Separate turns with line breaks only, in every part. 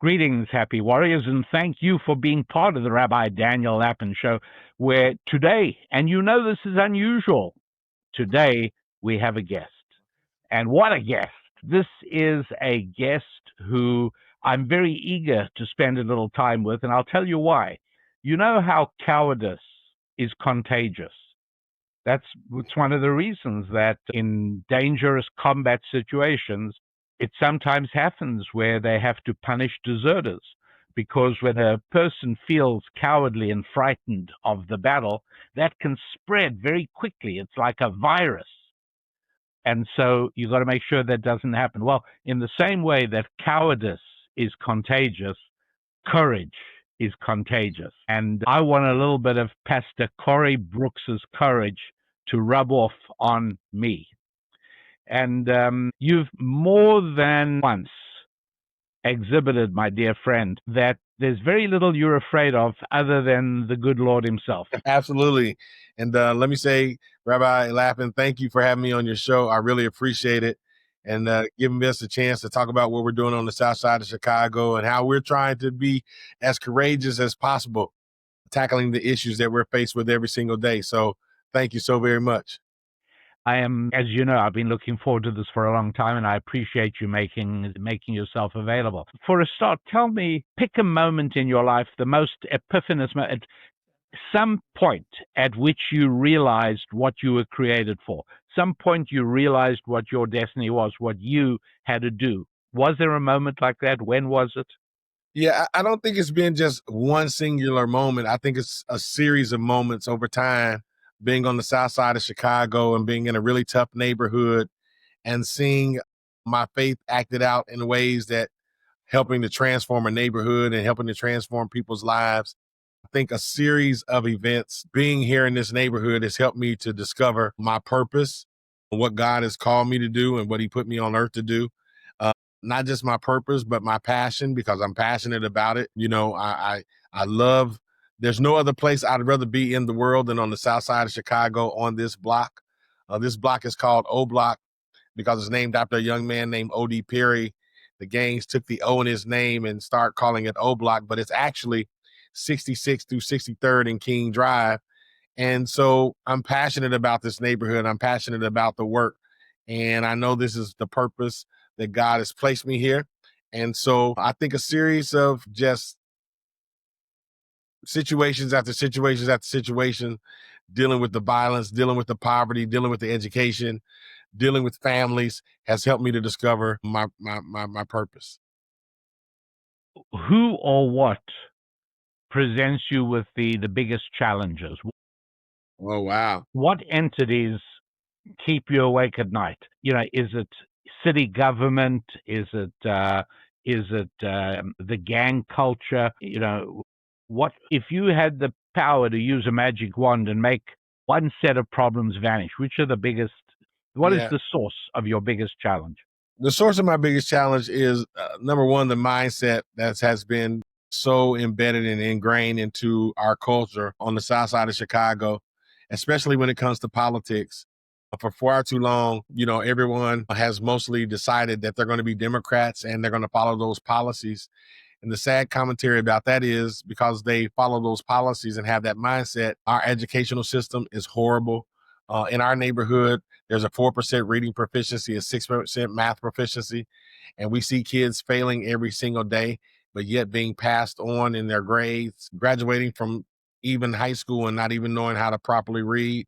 Greetings, happy warriors, and thank you for being part of the Rabbi Daniel Lapin Show, where today, and you know this is unusual, today we have a guest. And what a guest! This is a guest who I'm very eager to spend a little time with, and I'll tell you why. You know how cowardice is contagious. It's one of the reasons that in dangerous combat situations, it sometimes happens where they have to punish deserters. Because when a person feels cowardly and frightened of the battle, that can spread very quickly. It's like a virus. And so you got to make sure that doesn't happen. Well, in the same way that cowardice is contagious, courage is contagious. And I want a little bit of Pastor Corey Brooks's courage to rub off on me. And you've more than once exhibited, my dear friend, that there's very little you're afraid of other than the good Lord himself.
Absolutely. And let me say, Rabbi Lapin, thank you for having me on your show. I really appreciate it. And giving us a chance to talk about what we're doing on the south side of Chicago and how we're trying to be as courageous as possible, tackling the issues that we're faced with every single day. So thank you so very much.
I am, as you know, I've been looking forward to this for a long time, and I appreciate you making yourself available. For a start, tell me, pick a moment in your life, the most epiphanous moment, some point at which you realized what you were created for. Some point you realized what your destiny was, what you had to do. Was there a moment like that? When was it?
Yeah, I don't think it's been just one singular moment. I think it's a series of moments over time, being on the south side of Chicago and being in a really tough neighborhood and seeing my faith acted out in ways that helping to transform a neighborhood and helping to transform people's lives. I think a series of events being here in this neighborhood has helped me to discover my purpose, what God has called me to do and what he put me on earth to do. Not just my purpose, but my passion, because I'm passionate about it. You know, I love, there's no other place I'd rather be in the world than on the south side of Chicago on this block. This block is called O Block because it's named after a young man named O.D. Perry. The gangs took the O in his name and start calling it O Block, but it's actually 66th through 63rd and King Drive. And so I'm passionate about this neighborhood. I'm passionate about the work. And I know this is the purpose that God has placed me here. And so I think a series of just situations after situations after situation, dealing with the violence, dealing with the poverty, dealing with the education, dealing with families has helped me to discover my purpose.
Who or what presents you with the biggest challenges?
Oh, wow.
What entities keep you awake at night? You know, is it city government? Is it the gang culture? You know, what if you had the power to use a magic wand and make one set of problems vanish? Which are the biggest? What is
Yeah.
the source of your biggest challenge?
The source of my biggest challenge is number one, the mindset that has been so embedded and ingrained into our culture on the south side of Chicago, especially when it comes to politics. For far too long, you know, everyone has mostly decided that they're going to be Democrats and they're going to follow those policies. And the sad commentary about that is because they follow those policies and have that mindset, our educational system is horrible. In our neighborhood, there's a 4% reading proficiency, a 6% math proficiency, and we see kids failing every single day, but yet being passed on in their grades, graduating from even high school and not even knowing how to properly read.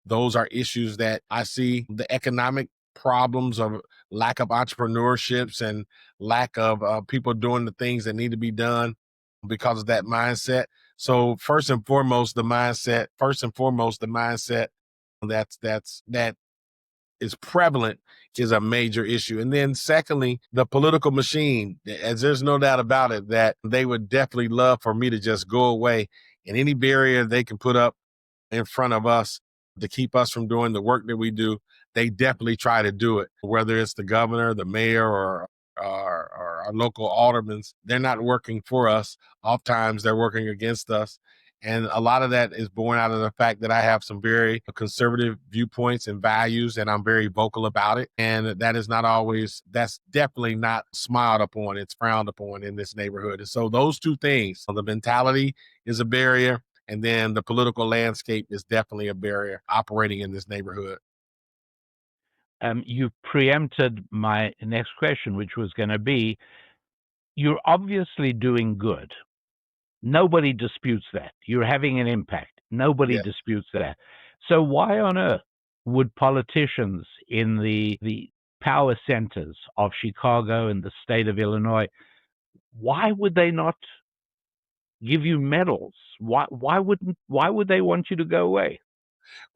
Those are issues that I see. The economic problems of lack of entrepreneurships and lack of people doing the things that need to be done because of that mindset. So first and foremost, the mindset. That is prevalent is a major issue. And then secondly, the political machine, as there's no doubt about it, that they would definitely love for me to just go away, and any barrier they can put up in front of us to keep us from doing the work that we do, they definitely try to do it. Whether it's the governor, the mayor, or our local aldermen, they're not working for us. Oftentimes they're working against us. And a lot of that is born out of the fact that I have some very conservative viewpoints and values, and I'm very vocal about it. And that is not always, that's definitely not smiled upon. It's frowned upon in this neighborhood. And so those two things, the mentality is a barrier, and then the political landscape is definitely a barrier operating in this neighborhood.
You preempted my next question, which was going to be, you're obviously doing good. Nobody disputes that. You're having an impact. Nobody
Yeah.
disputes that. So why on earth would politicians in the power centers of Chicago and the state of Illinois, why would they not give you medals? Why would they want you to go away?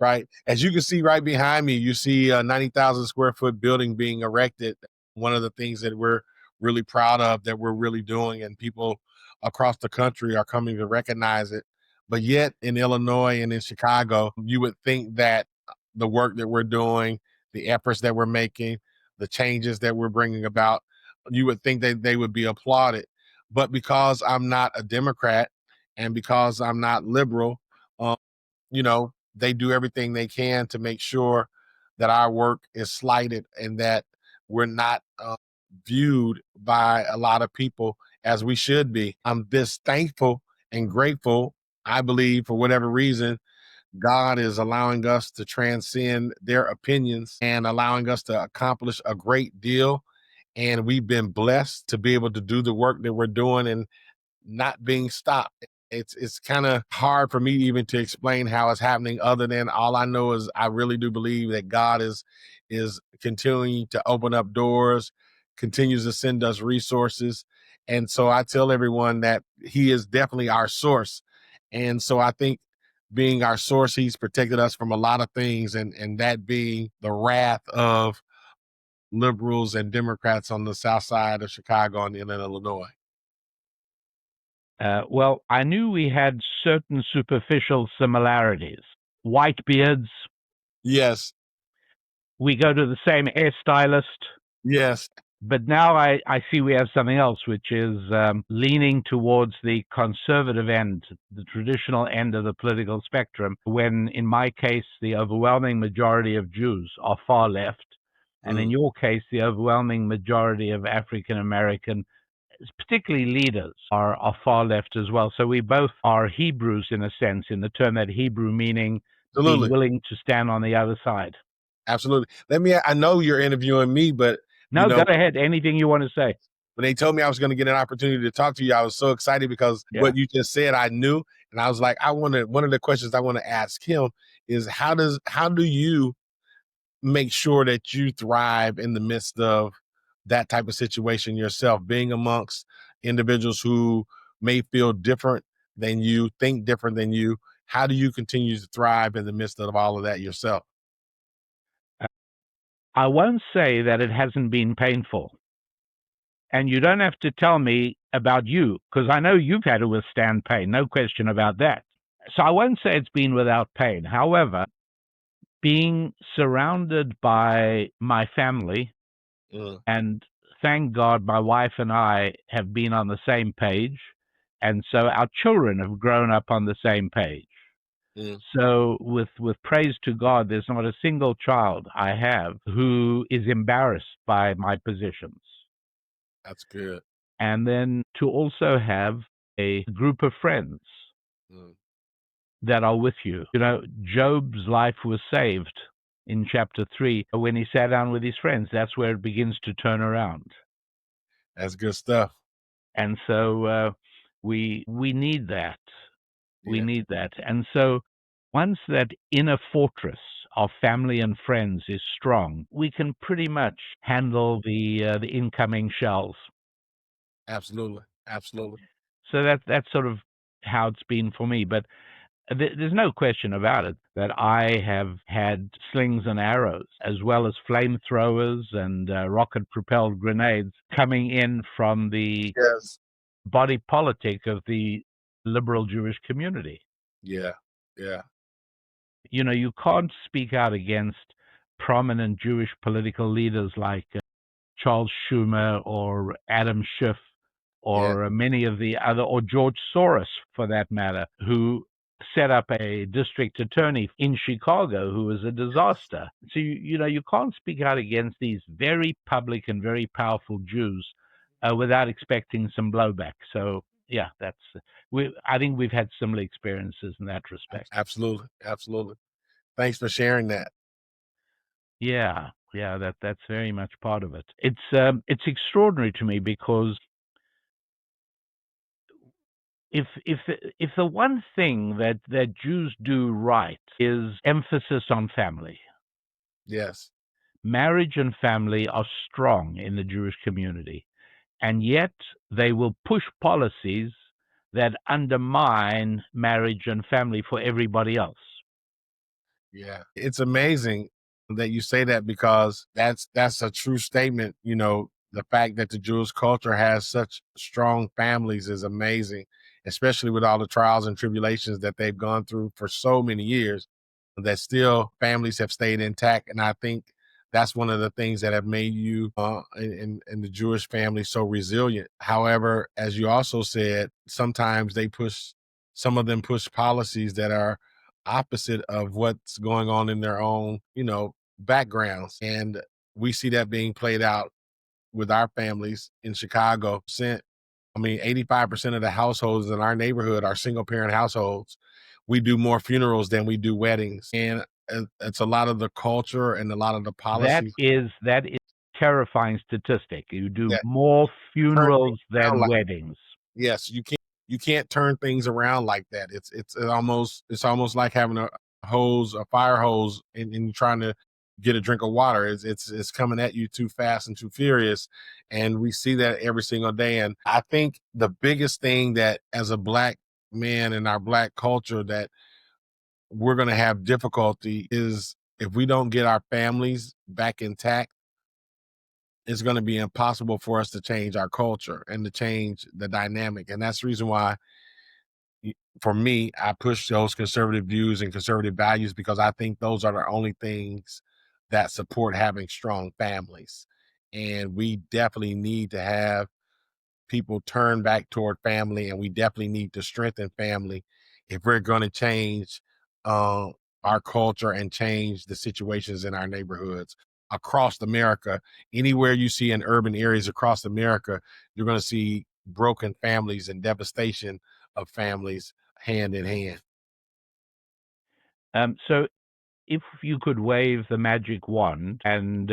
Right. As you can see right behind me, you see a 90,000 square foot building being erected. One of the things that we're really proud of, that we're really doing, and people across the country are coming to recognize it. But yet in Illinois and in Chicago, you would think that the work that we're doing, the efforts that we're making, the changes that we're bringing about, you would think that they would be applauded. But because I'm not a Democrat and because I'm not liberal, um, they do everything they can to make sure that our work is slighted and that we're not viewed by a lot of people as we should be. I'm just thankful and grateful. I believe for whatever reason, God is allowing us to transcend their opinions and allowing us to accomplish a great deal. And we've been blessed to be able to do the work that we're doing and not being stopped. It's kind of hard for me even to explain how it's happening, other than all I know is I really do believe that God is continuing to open up doors, continues to send us resources. And so I tell everyone that he is definitely our source. And so I think being our source, he's protected us from a lot of things, and that being the wrath of liberals and Democrats on the south side of Chicago and in Illinois.
Well, I knew we had certain superficial similarities. White beards.
Yes,
We go to the same hairstylist.
yes.
But now I see we have something else, which is leaning towards the conservative end, the traditional end of the political spectrum, when in my case, the overwhelming majority of Jews are far left. And in your case, the overwhelming majority of African American, particularly leaders, are far left as well. So we both are Hebrews in a sense, in the term that Hebrew meaning being
Absolutely.
willing to stand on the other side.
Absolutely. I know you're interviewing me, but
No, go ahead. Anything you want to say.
when they told me I was going to get an opportunity to talk to you, I was so excited because what you just said, I knew. And I was like, one of the questions I want to ask him is how do you make sure that you thrive in the midst of that type of situation yourself, being amongst individuals who may feel different than you, think different than you? How do you continue to thrive in the midst of all of that yourself?
I won't say that it hasn't been painful. And you don't have to tell me about you, because I know you've had to withstand pain, no question about that. So I won't say it's been without pain. However, being surrounded by my family, and thank God my wife and I have been on the same page, and so our children have grown up on the same page. So with praise to God, there's not a single child I have who is embarrassed by my positions.
That's good.
And then to also have a group of friends that are with you. Job's life was saved in chapter 3 when he sat down with his friends. That's where it begins to turn around.
That's good stuff.
And so we need that. We
Yeah.
need that. And so once that inner fortress of family and friends is strong, we can pretty much handle the incoming shells.
Absolutely. Absolutely.
So that's sort of how it's been for me. But there's no question about it that I have had slings and arrows, as well as flamethrowers and rocket-propelled grenades coming in from the
Yes.
body politic of the liberal Jewish community.
Yeah. Yeah.
You can't speak out against prominent Jewish political leaders like Charles Schumer or Adam Schiff
Yeah.
or many of the other, or George Soros for that matter, who set up a district attorney in Chicago who was a disaster. So you can't speak out against these very public and very powerful Jews without expecting some blowback. So yeah, I think we've had similar experiences in that respect.
Absolutely. Absolutely. Thanks for sharing that.
Yeah, yeah, that's very much part of it. It's extraordinary to me because if the one thing that Jews do right is emphasis on family.
Yes.
Marriage and family are strong in the Jewish community, and yet they will push policies that undermine marriage and family for everybody else.
Yeah. It's amazing that you say that, because that's a true statement. The fact that the Jewish culture has such strong families is amazing, especially with all the trials and tribulations that they've gone through for so many years, that still families have stayed intact. And I think that's one of the things that have made you in the Jewish family so resilient. However, as you also said, sometimes some of them push policies that are opposite of what's going on in their own, backgrounds. And we see that being played out with our families in Chicago. 85% of the households in our neighborhood are single parent households. We do more funerals than we do weddings. And it's a lot of the culture and a lot of the policies
That is terrifying statistic. You do
that
more
turn things
funerals
around.
than weddings.
Yes, you can't turn things around like that. It's almost like having a fire hose, and you're trying to get a drink of water. It's coming at you too fast and too furious, and we see that every single day. And I think the biggest thing that, as a Black man in our Black culture, that we're going to have difficulty is, if we don't get our families back intact, it's going to be impossible for us to change our culture and to change the dynamic. And that's the reason why, for me, I push those conservative views and conservative values, because I think those are the only things that support having strong families. And we definitely need to have people turn back toward family, and we definitely need to strengthen family if we're going to change uh, our culture and change the situations in our neighborhoods across America. Anywhere you see in urban areas across America, you're going to see broken families and devastation of families hand in hand.
So if you could wave the magic wand and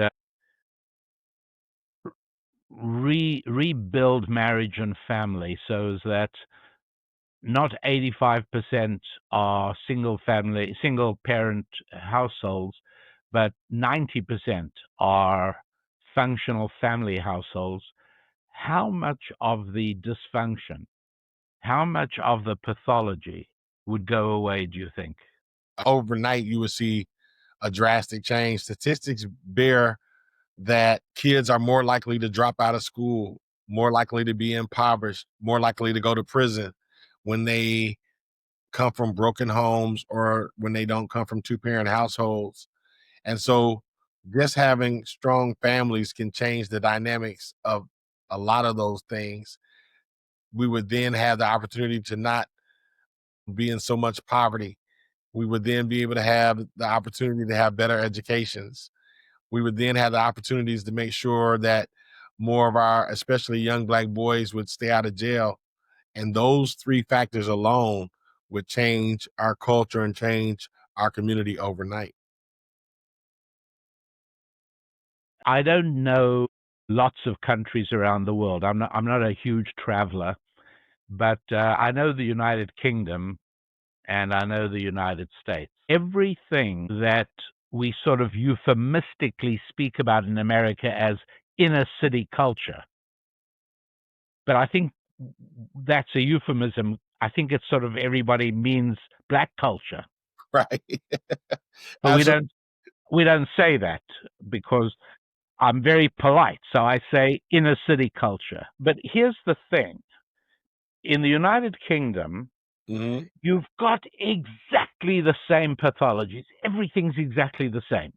rebuild marriage and family so that not 85% are single parent households, but 90% are functional family households, how much of the dysfunction, how much of the pathology would go away, do you think?
Overnight, you would see a drastic change. Statistics bear that kids are more likely to drop out of school, more likely to be impoverished, more likely to go to prison when they come from broken homes, or when they don't come from two-parent households. And so just having strong families can change the dynamics of a lot of those things. We would then have the opportunity to not be in so much poverty. We would then be able to have the opportunity to have better educations. We would then have the opportunities to make sure that more of our, especially young Black boys, would stay out of jail. And those three factors alone would change our culture and change our community overnight.
I don't know lots of countries around the world. I'm not a huge traveler, but I know the United Kingdom and I know the United States. Everything that we sort of euphemistically speak about in America as inner city culture, but I think that's a euphemism. I think it's sort of everybody means Black culture,
Right.
but we
Absolutely.
don't say that because I'm very polite, so I say inner city culture. But here's the thing: in the United Kingdom,
Hmm.
you've got exactly the same pathologies. Everything's exactly the same.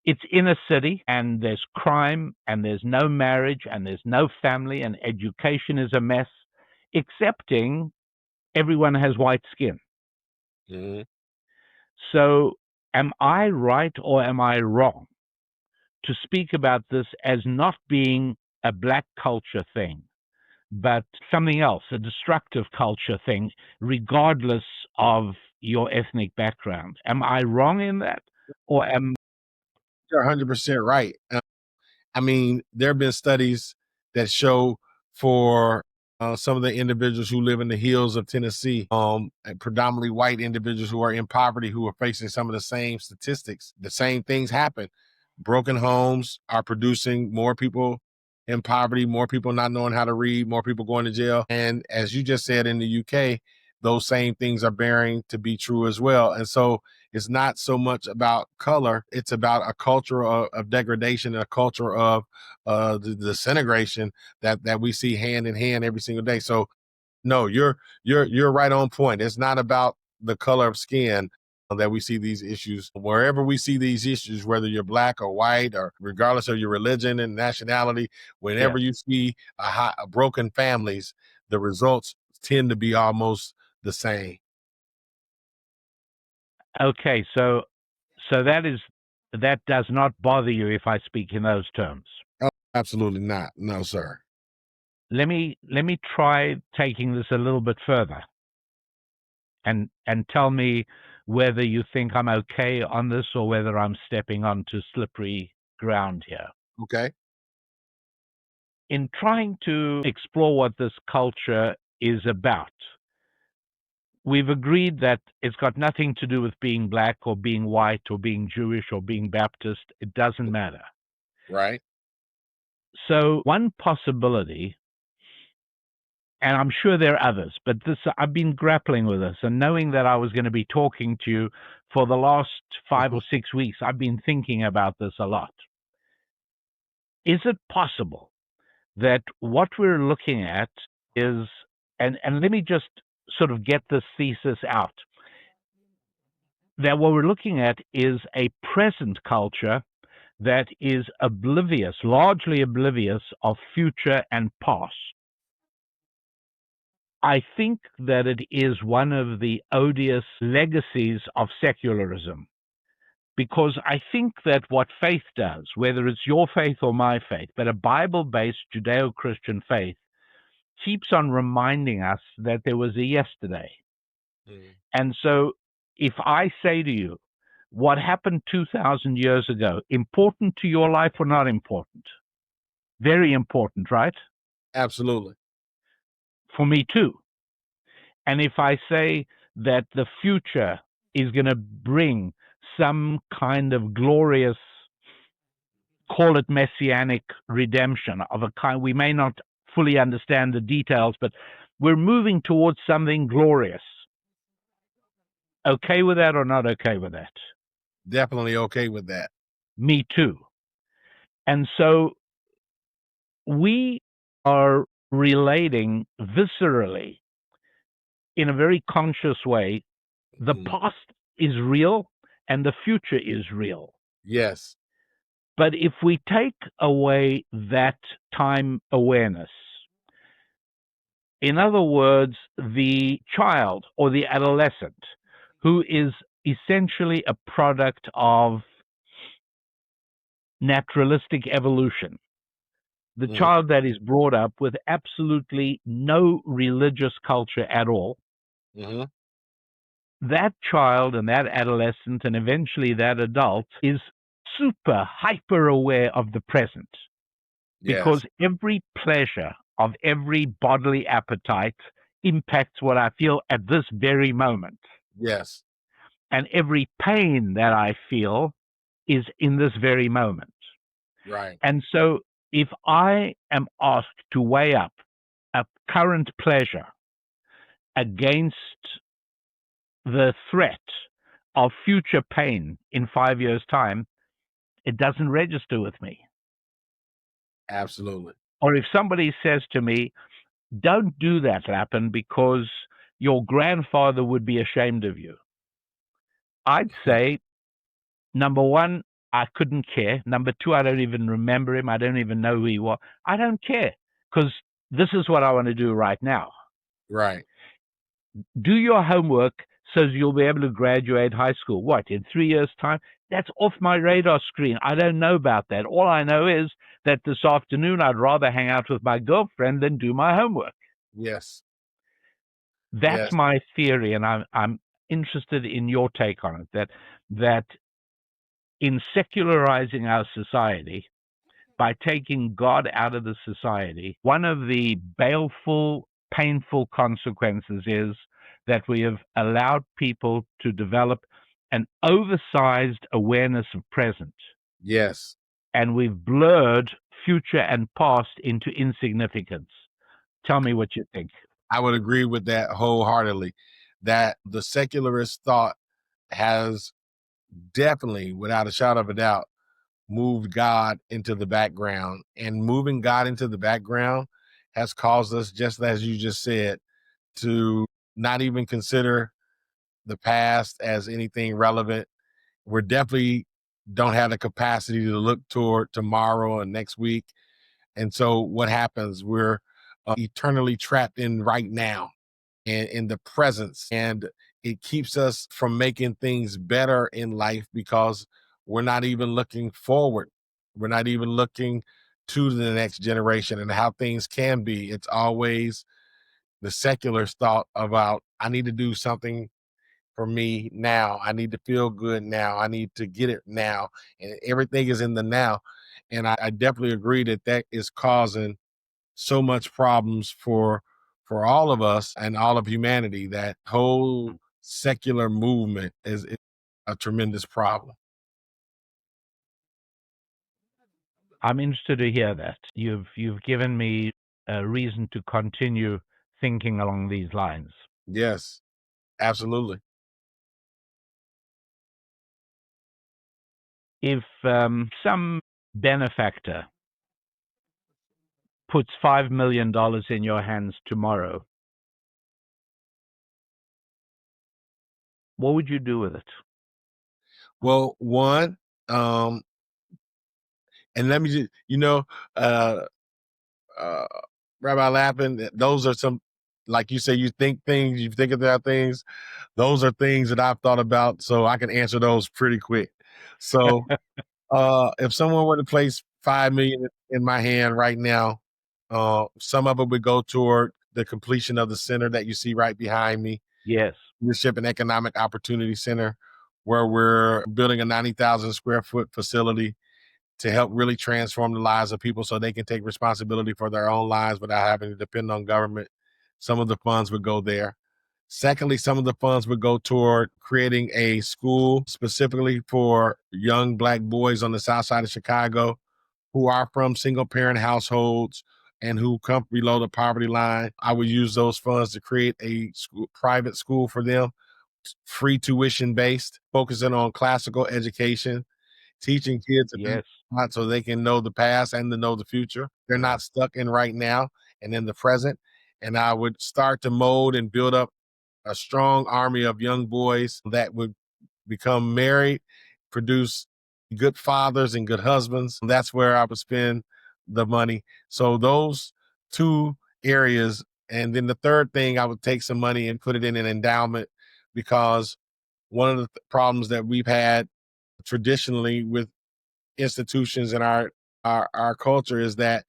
It's inner city, and there's crime, and there's no marriage, and there's no family, and education is a mess, excepting everyone has white skin.
Hmm.
So, am I right or am I wrong to speak about this as not being a black culture thing, but something else, a destructive culture thing, regardless of your ethnic background? Am I wrong in that? Or am
You're 100% right. I mean, there have been studies that show for some of the individuals who live in the hills of Tennessee, and predominantly white individuals who are in poverty, who are facing some of the same statistics. The same things happen. Broken homes are producing more people in poverty, more people not knowing how to read, more people going to jail. And as you just said, in the UK, those same things are bearing to be true as well. And so it's not so much about color; it's about a culture of degradation, a culture of the disintegration that we see hand in hand every single day. So, no, you're right on point. It's not about the color of skin that we see these issues. Wherever we see these issues, whether you're black or white, or regardless of your religion and nationality,
yeah?
whenever you see a broken families, the results tend to be almost the same.
Okay, so that does not bother you if I speak in those terms.
Oh, absolutely not. No, sir.
Let me try taking this a little bit further and tell me whether you think I'm okay on this or whether I'm stepping onto slippery ground here.
Okay.
In trying to explore what this culture is about, we've agreed that it's got nothing to do with being black or being white or being Jewish or being Baptist. It doesn't matter.
Right.
So, one possibility, and I'm sure there are others, but this I've been grappling with this, and knowing that I was going to be talking to you for the last 5 or 6 weeks, I've been thinking about this a lot. Is it possible that what we're looking at is, and let me just sort of get this thesis out, that what we're looking at is a present culture that is oblivious, largely oblivious of future and past. I think that it is one of the odious legacies of secularism, because I think that what faith does, whether it's your faith or my faith, but a Bible based Judeo Christian faith, keeps on reminding us that there was a yesterday.
Mm.
And so if I say to you, what happened 2,000 years ago, important to your life or not important? Very important, right?
Absolutely.
For me too. And if I say that the future is going to bring some kind of glorious, call it messianic redemption of a kind, we may not fully understand the details, but we're moving towards something glorious. Okay with that or not okay with that?
Definitely okay with that.
Me too. And so we are relating viscerally in a very conscious way. The
Mhm.
past is real and the future is real.
Yes.
But if we take away that time awareness, in other words, the child or the adolescent, who is essentially a product of naturalistic evolution, the
Mhm.
child that is brought up with absolutely no religious culture at all,
Mhm.
that child and that adolescent and eventually that adult is super hyper aware of the present, because
Yes.
every pleasure of every bodily appetite impacts what I feel at this very moment.
Yes.
And every pain that I feel is in this very moment.
Right.
And so if I am asked to weigh up a current pleasure against the threat of future pain in 5 years' time, it doesn't register with me.
Absolutely.
Or if somebody says to me, don't do that, Lapin, because your grandfather would be ashamed of you, I'd say, number one, I couldn't care. Number two, I don't even remember him. I don't even know who he was. I don't care, because this is what I want to do right now.
Right.
Do your homework, So you'll be able to graduate high school. What, in 3 years' time? That's off my radar screen. I don't know about that. All I know is that this afternoon I'd rather hang out with my girlfriend than do my homework.
Yes.
That's
Yes.
my theory, and I'm interested in your take on it. That in secularizing our society, by taking God out of the society, one of the baleful, painful consequences is that we have allowed people to develop an oversized awareness of present,
Yes.
and we've blurred future and past into insignificance. Tell me what you think.
I would agree with that wholeheartedly, that the secularist thought has definitely, without a shadow of a doubt, moved God into the background. And moving God into the background has caused us, just as you just said, to not even consider the past as anything relevant. We're definitely don't have the capacity to look toward tomorrow and next week. And so what happens? We're eternally trapped in right now and in the presence. And it keeps us from making things better in life because we're not even looking forward. We're not even looking to the next generation and how things can be. It's always the secular thought about, I need to do something for me now. I need to feel good now. I need to get it now. And everything is in the now. And I definitely agree that that is causing so much problems for all of us and all of humanity. That whole secular movement is a tremendous problem.
I'm interested to hear that. You've given me a reason to continue thinking along these lines.
Yes, absolutely.
If some benefactor puts $5 million in your hands tomorrow, what would you do with it?
Well, one, um, and let me just, uh, uh, Rabbi Lapin, those are some, like you say, you think things, you think about things. Those are things that I've thought about, so I can answer those pretty quick. So, if someone were to place 5 million in my hand right now, some of it would go toward the completion of the center that you see right behind me,
Yes.
Leadership and Economic Opportunity Center, where we're building a 90,000 square foot facility to help really transform the lives of people so they can take responsibility for their own lives without having to depend on government. Some of the funds would go there. Secondly, some of the funds would go toward creating a school specifically for young Black boys on the south side of Chicago who are from single parent households and who come below the poverty line. I would use those funds to create a private school for them, free tuition based, focusing on classical education, teaching kids about
Yes.
God so they can know the past and to know the future. They're not stuck in right now and in the present. And I would start to mold and build up a strong army of young boys that would become married, produce good fathers and good husbands. That's where I would spend the money. So those two areas. And then the third thing, I would take some money and put it in an endowment, because one of the problems that we've had traditionally with institutions in our culture is that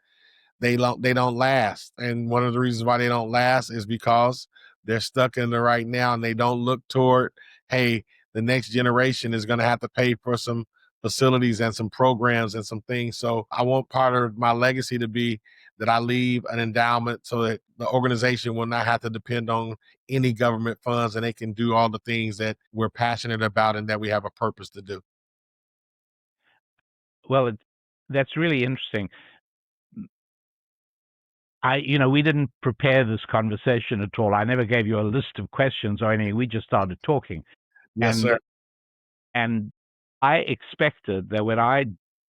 they don't last. And one of the reasons why they don't last is because they're stuck in the right now and they don't look toward, hey, the next generation is going to have to pay for some facilities and some programs and some things. So I want part of my legacy to be that I leave an endowment so that the organization will not have to depend on any government funds and they can do all the things that we're passionate about and that we have a purpose to do.
Well, that's really interesting. We didn't prepare this conversation at all. I never gave you a list of questions or anything. We just started talking,
Yes,
and
sir.
and I expected that when I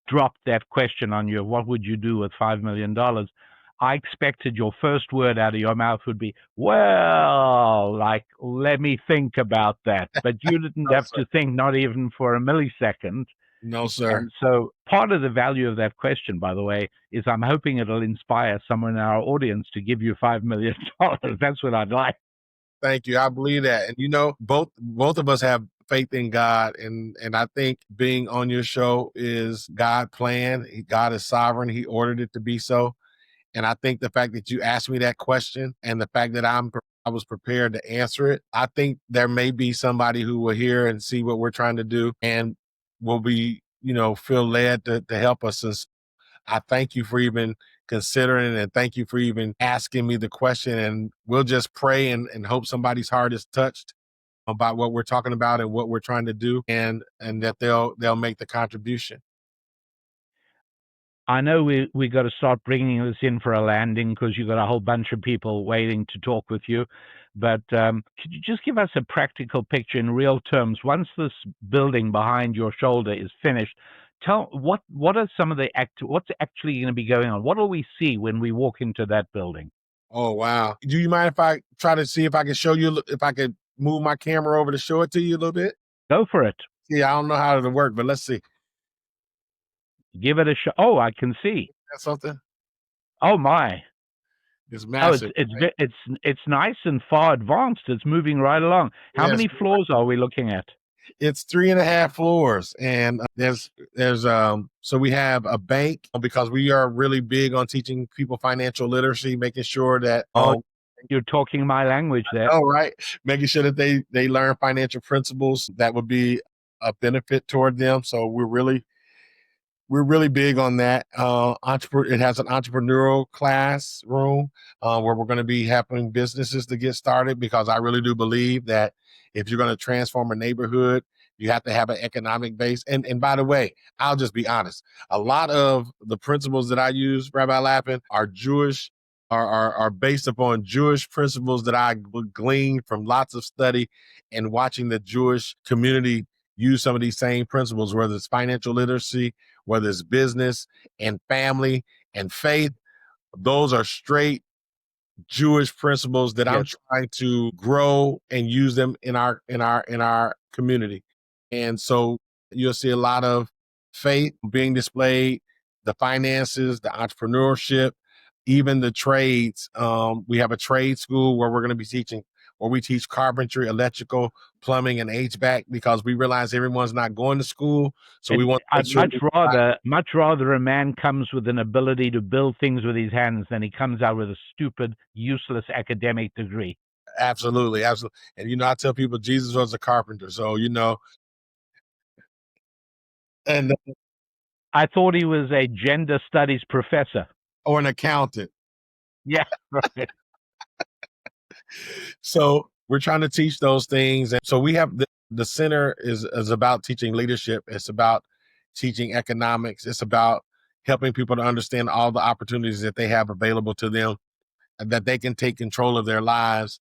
dropped that question on you, what would you do with $5 million? I expected your first word out of your mouth would be, well, like, let me think about that. But you didn't
No,
have
sir.
to think, not even for a millisecond.
No, sir.
And so part of the value of that question, by the way, is I'm hoping it'll inspire someone in our audience to give you $5 million. That's what I'd like.
Thank you. I believe that. And both of us have faith in God. And I think being on your show is God plan. God is sovereign. He ordered it to be so. And I think the fact that you asked me that question and the fact that I was prepared to answer it, I think there may be somebody who will hear and see what we're trying to do and will be, feel led to help us. And I thank you for even considering and thank you for even asking me the question. And we'll just pray and hope somebody's heart is touched about what we're talking about and what we're trying to do, and that they'll make the contribution.
I know we got to start bringing this in for a landing because you've got a whole bunch of people waiting to talk with you. But could you just give us a practical picture in real terms? Once this building behind your shoulder is finished, tell what are some of the what's actually going to be going on? What will we see when we walk into that building?
Oh, wow. Do you mind if I try to see if I can show you, if I could move my camera over to show it to you a little bit?
Go for it.
See, I don't know how it'll work, but let's see.
Give it a shot. Oh, I can see.
That's something.
Oh my.
It's
Oh,
massive. Right?
it's nice and far advanced. It's moving right along. How
Yes.
many floors are we looking at?
It's 3.5 floors, and there's so we have a bank because we are really big on teaching people financial literacy, making sure that
You're talking my language there.
right, making sure that they learn financial principles that would be a benefit toward them. So we're really big on that. It has an entrepreneurial classroom where we're going to be helping businesses to get started, because I really do believe that if you're going to transform a neighborhood, you have to have an economic base. And by the way, I'll just be honest. A lot of the principles that I use, Rabbi Lapin, are Jewish, are based upon Jewish principles that I gleaned from lots of study and watching the Jewish community use some of these same principles, whether it's financial literacy, whether it's business and family and faith. Those are straight Jewish principles that I'm trying to grow and use them in our community. And so you'll see a lot of faith being displayed, the finances, the entrepreneurship, even the trades. We have a trade school where we're going to be teaching, where we teach carpentry, electrical, plumbing, and HVAC, because we realize everyone's not going to school. So we want to
I'd much rather a man comes with an ability to build things with his hands than he comes out with a stupid, useless academic degree.
Absolutely. Absolutely. And, I tell people Jesus was a carpenter. So, and
I thought he was a gender studies professor.
or an accountant.
Yeah, right.
So we're trying to teach those things. And so we have the center is about teaching leadership. It's about teaching economics. It's about helping people to understand all the opportunities that they have available to them, and that they can take control of their lives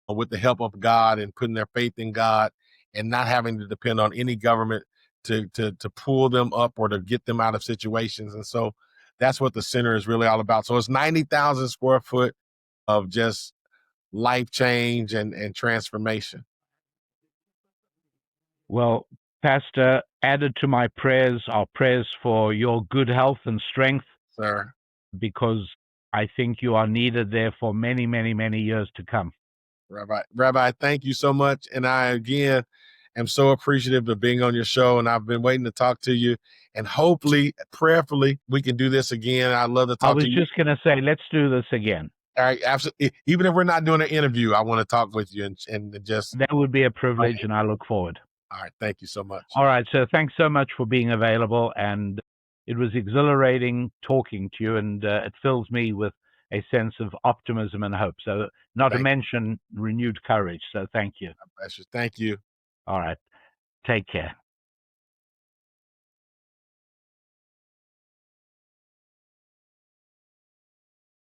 with the help of God and putting their faith in God, and not having to depend on any government to pull them up or to get them out of situations. And so that's what the center is really all about. So it's 90,000 square foot of just life change and transformation.
Well, Pastor, added to my prayers are prayers for your good health and strength,
Sir.
because I think you are needed there for many, many, many years to come.
Rabbi, thank you so much. And I, again, am so appreciative of being on your show. And I've been waiting to talk to you. And hopefully, prayerfully, we can do this again. I'd love to talk to you.
I was just going to say, let's do this again.
All right, absolutely. Even if we're not doing an interview, I want to talk with you and just.
That would be a privilege, and I look forward.
All right, thank you so much.
All right, so thanks so much for being available, and it was exhilarating talking to you, and it fills me with a sense of optimism and hope. So, not to mention renewed courage. So, thank you.
Thank you.
All right, take care.